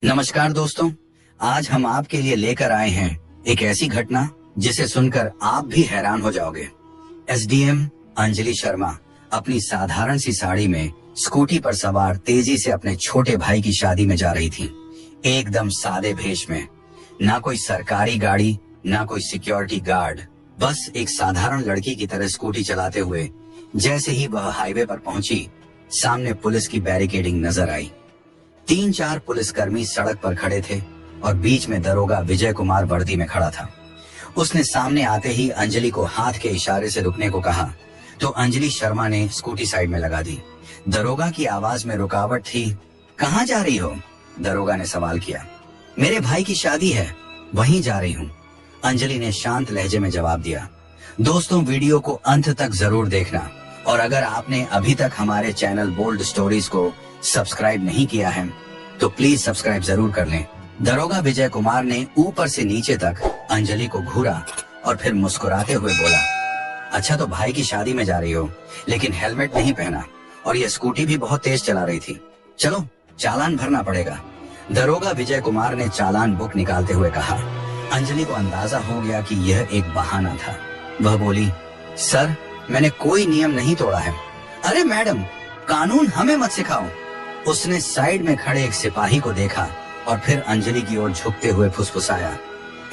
नमस्कार दोस्तों, आज हम आपके लिए लेकर आए हैं एक ऐसी घटना जिसे सुनकर आप भी हैरान हो जाओगे। एसडीएम अंजलि शर्मा अपनी साधारण सी साड़ी में स्कूटी पर सवार तेजी से अपने छोटे भाई की शादी में जा रही थी, एकदम सादे भेष में। ना कोई सरकारी गाड़ी, ना कोई सिक्योरिटी गार्ड, बस एक साधारण लड़की की तरह स्कूटी चलाते हुए जैसे ही वह हाईवे पर पहुंची, सामने पुलिस की बैरिकेडिंग नजर आई। 3-4 पुलिसकर्मी सड़क पर खड़े थे और बीच में दरोगा विजय कुमार वर्दी में खड़ा था। उसने सामने आते ही अंजलि को हाथ के इशारे से रुकने को कहा, तो अंजलि शर्मा ने स्कूटी साइड में लगा दी। दरोगा की आवाज में रुकावट थी। कहाँ जा रही हो? दरोगा ने सवाल किया। मेरे भाई की शादी है, वहीं जा रही हूँ, अंजलि ने शांत लहजे में जवाब दिया। दोस्तों, वीडियो को अंत तक जरूर देखना, और अगर आपने अभी तक हमारे चैनल बोल्ड स्टोरीज को सब्सक्राइब नहीं किया है तो प्लीज सब्सक्राइब जरूर कर लें। दरोगा विजय कुमार ने ऊपर से नीचे तक अंजलि को घूरा और फिर मुस्कुराते हुए बोला, अच्छा तो भाई की शादी में जा रही हो, लेकिन हेलमेट नहीं पहना और ये स्कूटी भी बहुत तेज चला रही थी। चलो चालान भरना पड़ेगा। दरोगा विजय कुमार ने चालान बुक निकालते हुए कहा। अंजलि को अंदाजा हो गया कि यह एक बहाना था। वह बोली, सर मैंने कोई नियम नहीं तोड़ा है। अरे मैडम, कानून हमें मत सिखाओ। उसने साइड में खड़े एक सिपाही को देखा और फिर अंजलि की ओर झुकते हुए फुसफुसाया,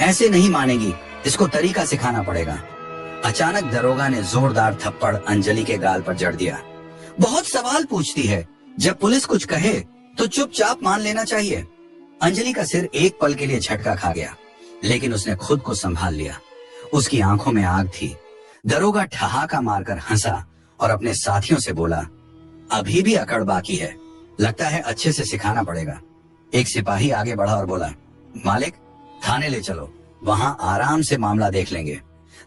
ऐसे नहीं मानेगी, इसको तरीका सिखाना पड़ेगा। अचानक दरोगा ने जोरदार थप्पड़ अंजलि के गाल पर जड़ दिया। बहुत सवाल पूछती है, जब पुलिस कुछ कहे तो चुपचाप मान लेना चाहिए। अंजलि का सिर एक पल के लिए झटका खा गया, लेकिन उसने खुद को संभाल लिया। उसकी आंखों में आग थी। दरोगा ठहाका मारकर हंसा और अपने साथियों से बोला, अभी भी अकड़ बाकी है, लगता है अच्छे से सिखाना पड़ेगा। एक सिपाही आगे बढ़ा और बोला, मालिक थाने ले चलो, वहां आराम से मामला देख लेंगे।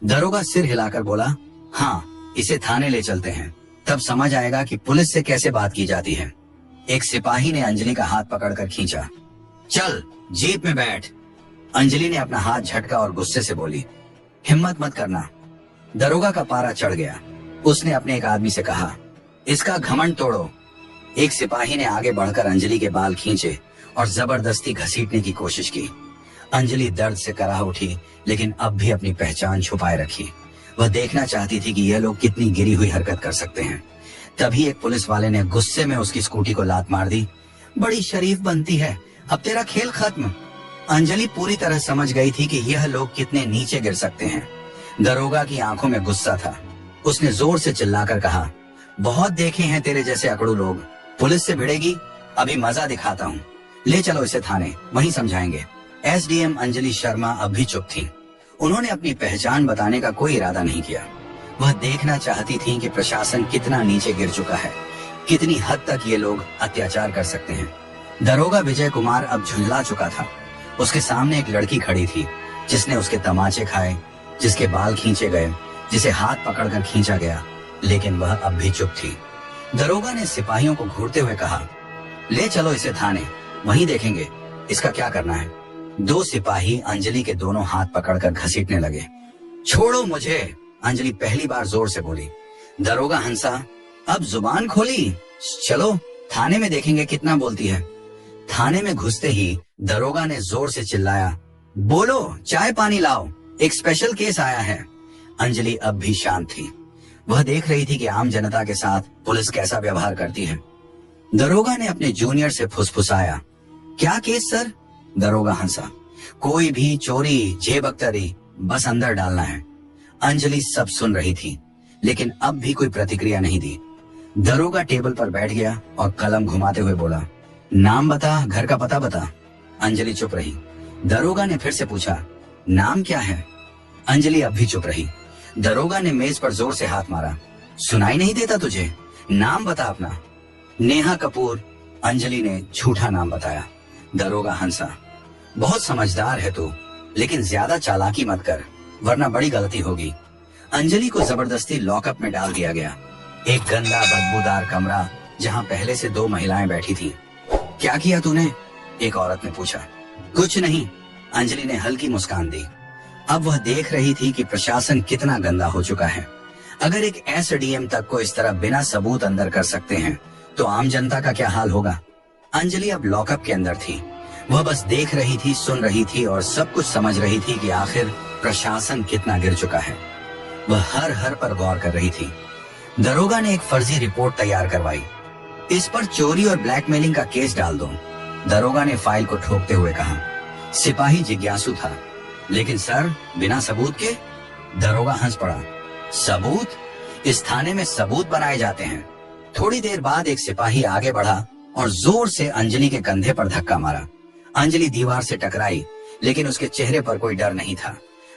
दरोगा सिर हिलाकर बोला, हाँ इसे थाने ले चलते हैं, तब समझ आएगा कि पुलिस से कैसे बात की जाती है। एक सिपाही ने अंजलि का हाथ पकड़कर खींचा। चल जीप में बैठ। अंजलि ने अपना हाथ झटका और गुस्से से बोली, हिम्मत मत करना। दरोगा का पारा चढ़ गया। उसने अपने एक आदमी से कहा, इसका घमंड तोड़ो। एक सिपाही ने आगे बढ़कर अंजलि के बाल खींचे और जबरदस्ती घसीटने की कोशिश की। अंजलि दर्द से कराह उठी, लेकिन अब भी अपनी पहचान छुपाए रखी। वह देखना चाहती थी कि यह लोग कितनी गिरी हुई हरकत कर सकते हैं। तभी एक पुलिस वाले ने गुस्से में उसकी स्कूटी को लात मार दी। बड़ी शरीफ बनती है, अब तेरा खेल खत्म। अंजलि पूरी तरह समझ गई थी कि यह लोग कितने नीचे गिर सकते हैं। दरोगा की आंखों में गुस्सा था। उसने जोर से चिल्लाकर कहा, बहुत देखे हैं तेरे जैसे अकड़ू लोग, पुलिस से भिड़ेगी, अभी मजा दिखाता हूँ, ले चलो इसे थाने, वहीं समझाएंगे। एसडीएम अंजलि शर्मा अब भी चुप थी। उन्होंने अपनी पहचान बताने का कोई इरादा नहीं किया। वह देखना चाहती थी कि प्रशासन कितना नीचे गिर चुका है, कितनी हद तक ये लोग अत्याचार कर सकते हैं। दरोगा विजय कुमार अब झुंझला चुका था। उसके सामने एक लड़की खड़ी थी जिसने उसके तमाचे खाए, जिसके बाल खींचे गए, जिसे हाथ पकड़कर खींचा गया, लेकिन वह अब भी चुप थी। दरोगा ने सिपाहियों को घूरते हुए कहा, ले चलो इसे थाने, वहीं देखेंगे इसका क्या करना है। 2 सिपाही अंजलि के दोनों हाथ पकड़कर घसीटने लगे। छोड़ो मुझे, अंजलि पहली बार जोर से बोली। दरोगा हंसा, अब जुबान खोली, चलो थाने में देखेंगे कितना बोलती है। थाने में घुसते ही दरोगा ने जोर से चिल्लाया, बोलो चाय पानी लाओ, एक स्पेशल केस आया है। अंजलि अब भी शांत थी। वह देख रही थी कि आम जनता के साथ पुलिस कैसा व्यवहार करती है। दरोगा ने अपने जूनियर से फुसफुसाया, क्या केस सर? दरोगा हंसा, कोई भी चोरी जेबख्तरी, बस अंदर डालना है। अंजलि सब सुन रही थी, लेकिन अब भी कोई प्रतिक्रिया नहीं दी। दरोगा टेबल पर बैठ गया और कलम घुमाते हुए बोला, नाम बता, घर का पता बता। अंजलि चुप रही। दरोगा ने फिर से पूछा, नाम क्या है? अंजलि अब भी चुप रही। दरोगा ने मेज पर जोर से हाथ मारा, सुनाई नहीं देता तुझे? नाम बता अपना। नेहा कपूर। अंजलि ने झूठा नाम बताया। दरोगा हंसा, बहुत समझदार है तू, लेकिन ज्यादा चालाकी मत कर, वरना बड़ी गलती होगी। अंजलि को जबरदस्ती लॉकअप में डाल दिया गया। एक गंदा बदबूदार कमरा जहां पहले से 2 महिलाएं बैठी थी। क्या किया तूने? एक औरत ने पूछा। कुछ नहीं, अंजलि ने हल्की मुस्कान दी। अब वह देख रही थी कि प्रशासन कितना गंदा हो चुका है। अगर एक एसडीएम तक को इस तरह बिना सबूत अंदर कर सकते हैं, तो आम जनता का क्या हाल होगा। अंजलि अब लॉकअप के अंदर थी। वह बस देख रही थी, सुन रही थी और सब कुछ समझ रही थी कि आखिर प्रशासन कितना गिर चुका है। वह हर हर पर गौर कर रही थी। दरोगा ने एक फर्जी रिपोर्ट तैयार करवाई। इस पर चोरी और ब्लैकमेलिंग का केस डाल दो, दरोगा ने फाइल को ठोकते हुए कहा। सिपाही जिज्ञासु था, लेकिन सर बिना सबूत के? दरोगा हंस पड़ा। सबूत? इस थाने में सबूत बनाए जाते हैं। थोड़ी देर बाद एक सिपाही आगे बढ़ा और जोर से अंजलि के कंधे पर धक्का मारा। अंजलि दीवार से टकराई, लेकिन उसके चेहरे पर कोई डर नहीं था।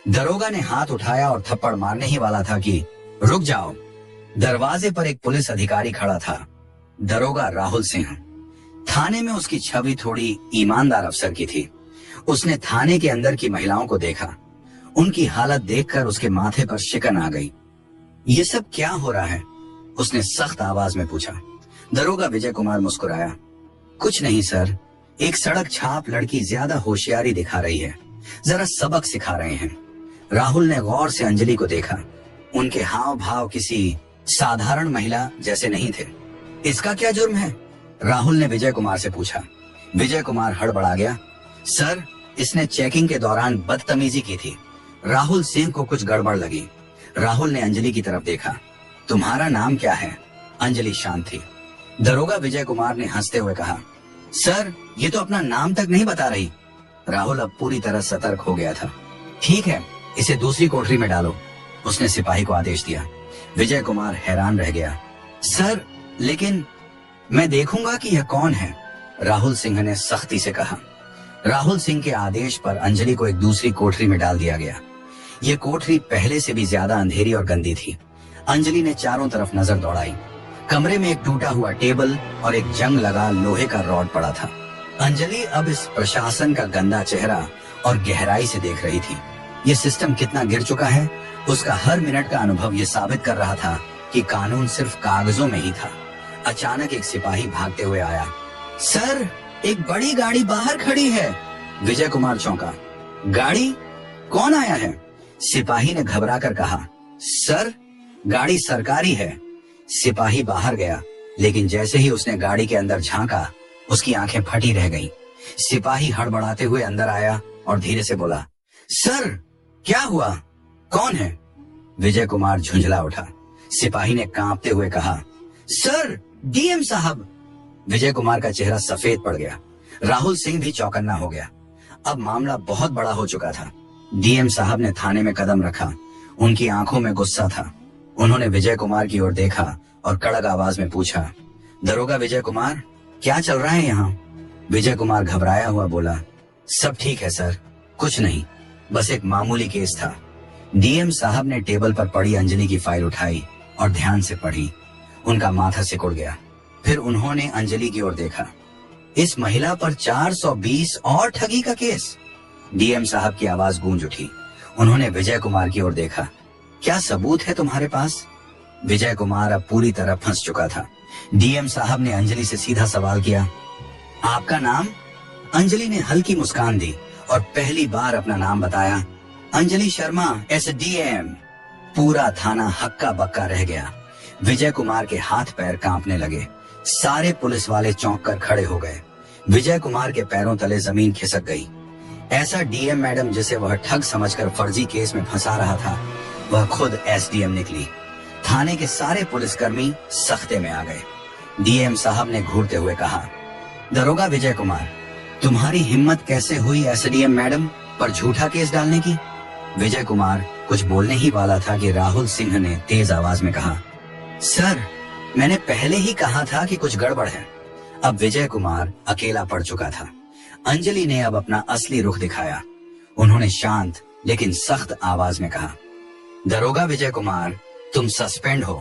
दरोगा ने हाथ उठाया और थप्पड़ मारने ही वाला था कि रुक जाओ। दरवाजे पर एक पुलिस अधिकारी खड़ा था, दरोगा राहुल सिंह। थाने में उसकी छवि थोड़ी ईमानदार अफसर की थी। उसने थाने के अंदर की महिलाओं को देखा। उनकी हालत देखकर उसके माथे पर शिकन आ गई। ये सब क्या हो रहा है? उसने सख्त आवाज में पूछा। दरोगा विजय कुमार मुस्कुराया। कुछ नहीं सर, एक सड़क छाप लड़की ज्यादा होशियारी दिखा रही है, जरा सबक सिखा रहे हैं। राहुल ने गौर से अंजलि को देखा। उनके हाव भाव किसी साधारण महिला जैसे नहीं थे। इसका क्या जुर्म है? राहुल ने विजय कुमार से पूछा। विजय कुमार हड़बड़ा गया। सर, इसने चेकिंग के दौरान बदतमीजी की थी। राहुल सिंह को कुछ गड़बड़ लगी। राहुल ने अंजलि की तरफ देखा। तुम्हारा नाम क्या है? अंजलि शांत थी। दरोगा विजय कुमार ने हंसते हुए कहा, सर ये तो अपना नाम तक नहीं बता रही। राहुल अब पूरी तरह सतर्क हो गया था। ठीक है, इसे दूसरी कोठरी में डालो, उसने सिपाही को आदेश दिया। विजय कुमार हैरान रह गया। सर लेकिन मैं देखूंगा कि यह कौन है, राहुल सिंह ने सख्ती से कहा। राहुल सिंह के आदेश पर अंजलि को एक दूसरी कोठरी में डाल दिया गया। यह कोठरी पहले से भी ज्यादा अंधेरी और गंदी थी। अंजलि ने चारों तरफ नजर दौड़ाई। कमरे में एक टूटा हुआ टेबल और एक जंग लगा लोहे का रॉड पड़ा था। अंजलि अब इस प्रशासन का गंदा चेहरा और गहराई से देख रही थी। ये सिस्टम कितना गिर चुका है, उसका हर मिनट का अनुभव ये साबित कर रहा था कि कानून सिर्फ कागजों में ही था। अचानक एक सिपाही भागते हुए आया। सर, एक बड़ी गाड़ी बाहर खड़ी है। विजय कुमार चौंका। गाड़ी? कौन आया है? सिपाही ने घबराकर कहा। सर, गाड़ी सरकारी है। सिपाही बाहर गया, लेकिन जैसे ही उसने गाड़ी के अंदर झांका, उसकी आंखें फटी रह गईं। सिपाही हड़बड़ाते हुए अंदर आया और धीरे से बोला, सर क्या हुआ? कौन है? विजय कुमार झुंझला उठा। सिपाही ने कांपते हुए कहा, सर डीएम साहब। विजय कुमार का चेहरा सफेद पड़ गया। राहुल सिंह भी चौकन्ना हो गया। अब मामला बहुत बड़ा हो चुका था। डीएम साहब ने थाने में कदम रखा। उनकी आंखों में गुस्सा था। उन्होंने विजय कुमार की ओर देखा और कड़क आवाज में पूछा, दरोगा विजय कुमार, क्या चल रहा है यहाँ? विजय कुमार घबराया हुआ बोला, सब ठीक है सर, कुछ नहीं, बस एक मामूली केस था। डीएम साहब ने टेबल पर पड़ी अंजलि की फाइल उठाई और ध्यान से पढ़ी। उनका माथा सिकुड़ गया। फिर उन्होंने अंजलि की ओर देखा। इस महिला पर 420 और ठगी का केस। डीएम साहब की आवाज गूंज उठी। उन्होंने विजय कुमार की ओर देखा। क्या सबूत है तुम्हारे पास? विजय कुमार अब पूरी तरह फंस चुका था। डीएम साहब ने अंजलि से सीधा सवाल किया, आपका नाम? अंजलि ने हल्की मुस्कान दी और पहली बार अपना नाम बताया, अंजलि शर्मा, एसडीएम। पूरा थाना हक्का बक्का रह गया। विजय कुमार के हाथ पैर कांपने लगे। सारे पुलिस वाले चौंक कर खड़े हो गए। विजय कुमार के पैरों तले जमीन खिसक गई। ऐसा डीएम मैडम जिसे वह ठग समझकर फर्जी केस में फंसा रहा था, वह खुद एसडीएम निकली। थाने के सारे पुलिसकर्मी सख्ते में आ गए। डीएम साहब ने घूरते हुए कहा, दरोगा विजय कुमार, तुम्हारी हिम्मत कैसे हुई एसडीएम मैडम पर झूठा केस डालने की? विजय कुमार कुछ बोलने ही वाला था कि राहुल सिंह ने तेज आवाज में कहा, सर मैंने पहले ही कहा था कि कुछ गड़बड़ है। अब विजय कुमार अकेला पड़ चुका था। अंजलि ने अब अपना असली रुख दिखाया। उन्होंने शांत लेकिन सख्त आवाज में कहा, दरोगा विजय कुमार, तुम सस्पेंड हो।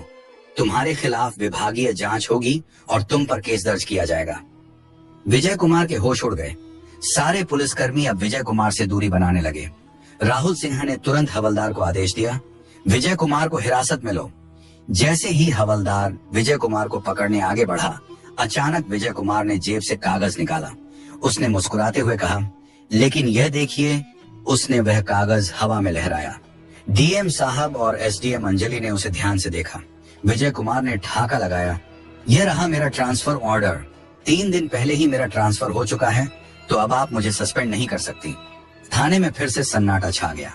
तुम्हारे खिलाफ विभागीय जांच होगी और तुम पर केस दर्ज किया जाएगा। विजय कुमार के होश उड़ गए। सारे पुलिसकर्मी अब विजय कुमार से दूरी बनाने लगे। राहुल सिन्हा ने तुरंत हवलदार को आदेश दिया, विजय कुमार को हिरासत में लो। जैसे ही हवलदार विजय कुमार को पकड़ने आगे बढ़ा, अचानक विजय कुमार ने जेब से कागज निकाला। उसने मुस्कुराते हुए कहा, लेकिन यह देखिए। उसने वह कागज हवा में लहराया। डीएम साहब और एसडीएम अंजलि ने उसे ध्यान से देखा। विजय कुमार ने ठाका लगाया, यह रहा मेरा ट्रांसफर ऑर्डर। 3 दिन पहले ही मेरा ट्रांसफर हो चुका है। तो अब आप मुझे सस्पेंड नहीं कर सकती। थाने में फिर से सन्नाटा छा गया।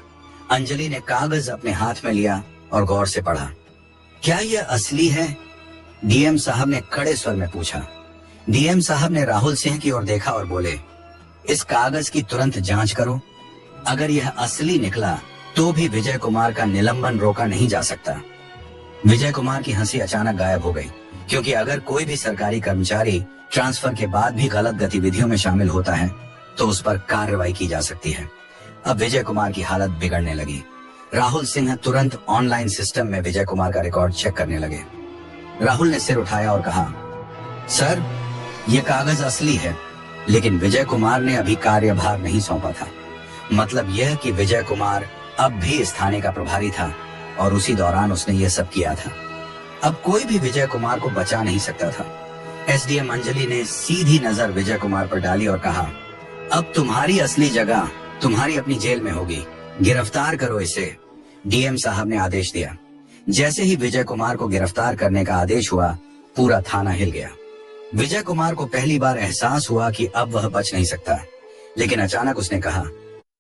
अंजलि ने कागज अपने हाथ में लिया और गौर से पढ़ा। क्या यह असली है? डीएम साहब ने कड़े स्वर में पूछा। डीएम साहब ने राहुल सिंह की ओर देखा और बोले, इस कागज की तुरंत जांच करो। अगर यह असली निकला तो भी विजय कुमार का निलंबन रोका नहीं जा सकता। विजय कुमार की हंसी अचानक गायब हो गई, क्योंकि अगर कोई भी सरकारी कर्मचारी ट्रांसफर के बाद भी गलत गतिविधियों में शामिल होता है तो उस पर कार्रवाई की जा सकती है। अब विजय कुमार की हालत बिगड़ने लगी। राहुल सिंह तुरंत ऑनलाइन सिस्टम में विजय कुमार का रिकॉर्ड चेक करने लगे। राहुल ने सिर उठाया और कहा, सर, ये कागज असली है, लेकिन विजय कुमार ने अभी कार्यभार नहीं सौंपा था। मतलब यह कि विजय कुमार अब भी इस थाने का प्रभारी था और उसी दौरान उसने ये सब किया था। अब कोई भी विजय कुमार को बचा नहीं सकता था। एसडीएम अंजलि ने सीधी नजर विजय कुमार पर डाली और कहा, अब तुम्हारी असली जगह तुम्हारी अपनी जेल में होगी। गिरफ्तार करो इसे। डीएम साहब ने आदेश दिया। जैसे ही विजय कुमार को गिरफ्तार करने का आदेश हुआ, पूरा थाना हिल गया। विजय कुमार को पहली बार एहसास हुआ कि अब वह बच नहीं सकता, लेकिन अचानक उसने कहा,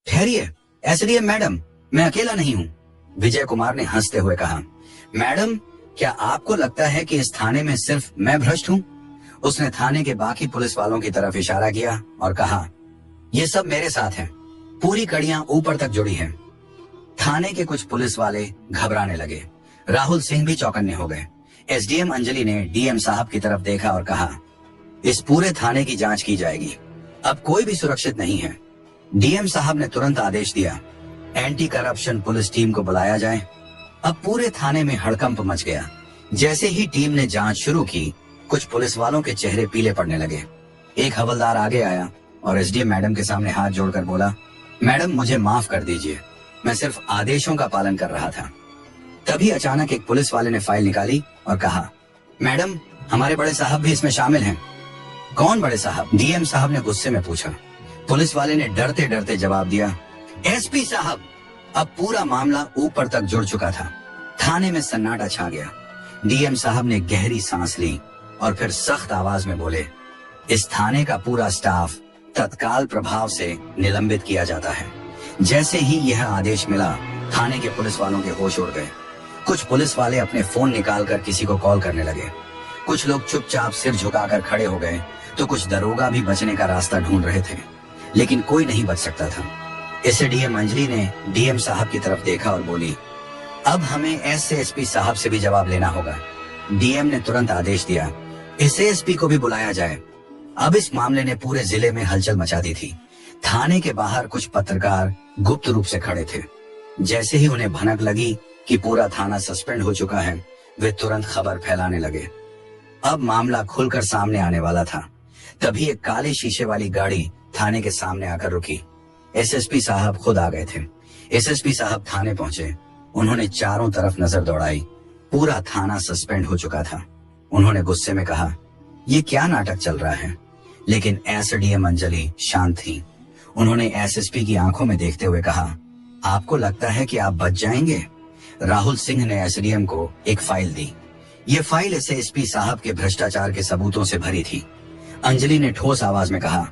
ठहरिए एसडीएम मैडम, मैं अकेला नहीं हूँ। विजय कुमार ने हंसते हुए कहा, मैडम, क्या आपको लगता है कि इस थाने में सिर्फ मैं भ्रष्ट हूँ? उसने थाने के बाकी पुलिस वालों की तरफ इशारा किया और कहा, ये सब मेरे साथ हैं। पूरी कड़ियां ऊपर तक जुड़ी हैं। थाने के कुछ पुलिस वाले घबराने लगे। राहुल सिंह भी चौकन्ने हो गए। एसडीएम अंजलि ने डीएम साहब की तरफ देखा और कहा, इस पूरे थाने की जांच की जाएगी। अब कोई भी सुरक्षित नहीं है। डीएम साहब ने तुरंत आदेश दिया, एंटी करप्शन पुलिस टीम को बुलाया जाए। अब पूरे थाने में हड़कंप मच गया। जैसे ही टीम ने जांच शुरू की, कुछ पुलिस वालों के चेहरे पीले पड़ने लगे। एक हवलदार आगे आया और एसडीएम मैडम के सामने हाथ जोड़कर बोला, मैडम, मुझे माफ कर दीजिए, मैं सिर्फ आदेशों का पालन कर रहा था। तभी अचानक एक पुलिस वाले ने फाइल निकाली और कहा, मैडम, हमारे बड़े साहब भी इसमें शामिल हैं। कौन बड़े साहब? डीएम साहब ने गुस्से में पूछा। पुलिस वाले ने डरते डरते जवाब दिया, एसपी साहब। अब पूरा मामला ऊपर तक जुड़ चुका था। थाने में सन्नाटा छा गया। डीएम साहब ने गहरी सांस ली और फिर सख्त आवाज में बोले, इस थाने का पूरा स्टाफ तत्काल प्रभाव से निलंबित किया जाता है। जैसे ही यह आदेश मिला, थाने के पुलिस वालों के होश उड़ गए। कुछ पुलिस वाले अपने फोन निकालकर किसी को कॉल करने लगे। कुछ लोग चुपचाप सिर झुकाकर खड़े हो गए, तो कुछ दरोगा भी बचने का रास्ता ढूंढ रहे थे, लेकिन कोई नहीं बच सकता था। इससे डीएम अंजलि ने डीएम साहब की तरफ देखा और बोली, अब हमें एसएसपी साहब से भी जवाब लेना होगा। डीएम ने तुरंत आदेश दिया, इस एसपी को भी बुलाया जाए। अब इस मामले ने पूरे जिले में हलचल मचा दी थी। थाने के बाहर कुछ पत्रकार गुप्त रूप से खड़े थे। जैसे ही उन्हें भनक लगी कि पूरा थाना सस्पेंड हो चुका है, वे तुरंत खबर फैलाने लगे। अब मामला खुलकर सामने आने वाला था। तभी एक काले शीशे वाली गाड़ी थाने के सामने आकर रुकी। एसएसपी साहब खुद आ गए थे। एसएसपी साहब थाने पहुंचे। उन्होंने चारों तरफ नजर दौड़ाई। पूरा थाना सस्पेंड हो चुका था। उन्होंने गुस्से में कहा, ये क्या नाटक चल रहा है? लेकिन एसडीएम अंजलि शांत थी। उन्होंने एसएसपी की आंखों में देखते हुए कहा, आपको लगता है कि आप बच जाएंगे? राहुल सिंह ने एसडीएम को एक फाइल दी। ये फाइल एसएसपी साहब के भ्रष्टाचार के सबूतों से भरी थी। अंजलि ने ठोस आवाज में कहा,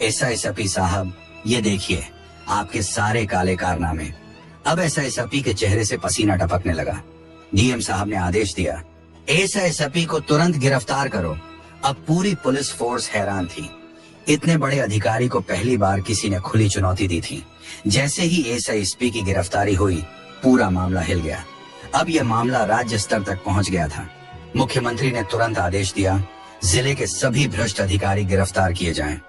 एसआईएसपी साहब, ये देखिए आपके सारे काले कारनामे। अब एसआईएसपी के चेहरे से पसीना टपकने लगा। डीएम साहब ने आदेश दिया, एसआईएसपी को तुरंत गिरफ्तार करो। अब पूरी पुलिस फोर्स हैरान थी। इतने बड़े अधिकारी को पहली बार किसी ने खुली चुनौती दी थी। जैसे ही एसआईएसपी की गिरफ्तारी हुई, पूरा मामला हिल गया। अब यह मामला राज्य स्तर तक पहुंच गया था। मुख्यमंत्री ने तुरंत आदेश दिया, जिले के सभी भ्रष्ट अधिकारी गिरफ्तार किए जाएं।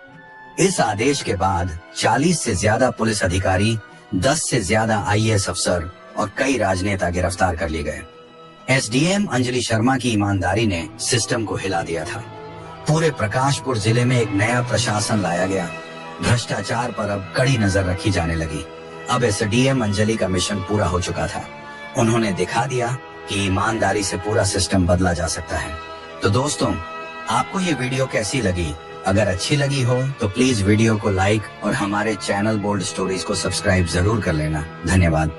इस आदेश के बाद 40 से ज्यादा पुलिस अधिकारी, 10 से ज्यादा आईएएस अफसर और कई राजनेता गिरफ्तार कर लिए गए। एसडीएम अंजलि शर्मा की ईमानदारी ने सिस्टम को हिला दिया था। पूरे प्रकाशपुर जिले में एक नया प्रशासन लाया गया। भ्रष्टाचार पर अब कड़ी नजर रखी जाने लगी। अब एसडीएम अंजलि का मिशन पूरा हो चुका था। उन्होंने दिखा दिया कि ईमानदारी से पूरा सिस्टम बदला जा सकता है। तो दोस्तों, आपको ये वीडियो कैसी लगी? अगर अच्छी लगी हो तो प्लीज वीडियो को लाइक और हमारे चैनल बोल्ड स्टोरीज को सब्सक्राइब जरूर कर लेना। धन्यवाद।